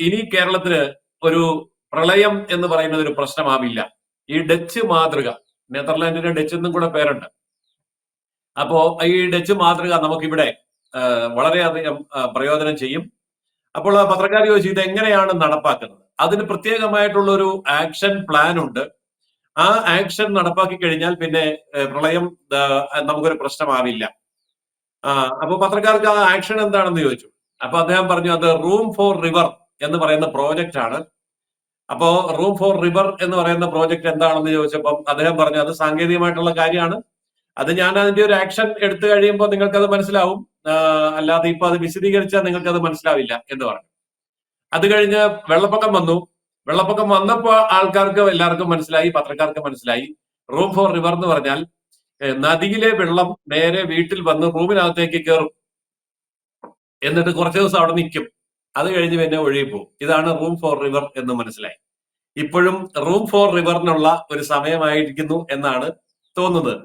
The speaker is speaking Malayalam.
ഇനി കേരളത്തിന് ഒരു പ്രളയം എന്ന് പറയുന്നത് ഒരു പ്രശ്നമാവില്ല. ഈ ഡച്ച് മാതൃക, നെതർലാൻഡിന് ഡച്ച് എന്നും കൂടെ പേരുണ്ട്. അപ്പോ ഈ ഡച്ച് മാതൃക നമുക്കിവിടെ വളരെയധികം പ്രയോജനം ചെയ്യും. അപ്പോൾ ആ പത്രക്കാർ ചോദിച്ചു ഇത് എങ്ങനെയാണ് നടപ്പാക്കുന്നത്? അതിന് പ്രത്യേകമായിട്ടുള്ള ഒരു ആക്ഷൻ പ്ലാൻ ഉണ്ട്. ആ ആക്ഷൻ നടപ്പാക്കി കഴിഞ്ഞാൽ പിന്നെ പ്രളയം നമുക്കൊരു പ്രശ്നമാവില്ല. അപ്പൊ പത്രക്കാർക്ക് ആ ആക്ഷൻ എന്താണെന്ന് ചോദിച്ചു. അപ്പൊ അദ്ദേഹം പറഞ്ഞു അത് റൂം ഫോർ റിവർ എന്ന് പറയുന്ന പ്രോജക്റ്റ് ആണ്. അപ്പോ റൂം ഫോർ റിവർ എന്ന് പറയുന്ന പ്രോജക്റ്റ് എന്താണെന്ന് ചോദിച്ചപ്പോൾ അദ്ദേഹം പറഞ്ഞു അത് സാങ്കേതികമായിട്ടുള്ള കാര്യമാണ്. അത് ഞാൻ അതിന്റെ ഒരു ആക്ഷൻ എടുത്തു കഴിയുമ്പോൾ നിങ്ങൾക്ക് അത് മനസ്സിലാവും. അല്ലാതെ ഇപ്പൊ അത് വിശദീകരിച്ചാൽ നിങ്ങൾക്ക് അത് മനസ്സിലാവില്ല എന്ന് പറഞ്ഞു. അത് കഴിഞ്ഞ് വെള്ളപ്പൊക്കം വന്നു. വെള്ളപ്പൊക്കം വന്നപ്പോൾ ആൾക്കാർക്ക് എല്ലാവർക്കും മനസ്സിലായി, പത്രക്കാർക്ക് മനസ്സിലായി. റൂം ഫോർ റിവർ എന്ന് പറഞ്ഞാൽ നദിയിലെ വെള്ളം നേരെ വീട്ടിൽ വന്ന് റൂമിനകത്തേക്ക് കയറും, എന്നിട്ട് കുറച്ച് ദിവസം അവിടെ നിൽക്കും, അത് കഴിഞ്ഞ് പിന്നെ ഒഴുകി പോകും. ഇതാണ് റൂം ഫോർ റിവർ എന്ന് മനസ്സിലായി. ഇപ്പോഴും റൂം ഫോർ റിവറിനുള്ള ഒരു സമയമായിരിക്കുന്നു എന്നാണ് തോന്നുന്നത്.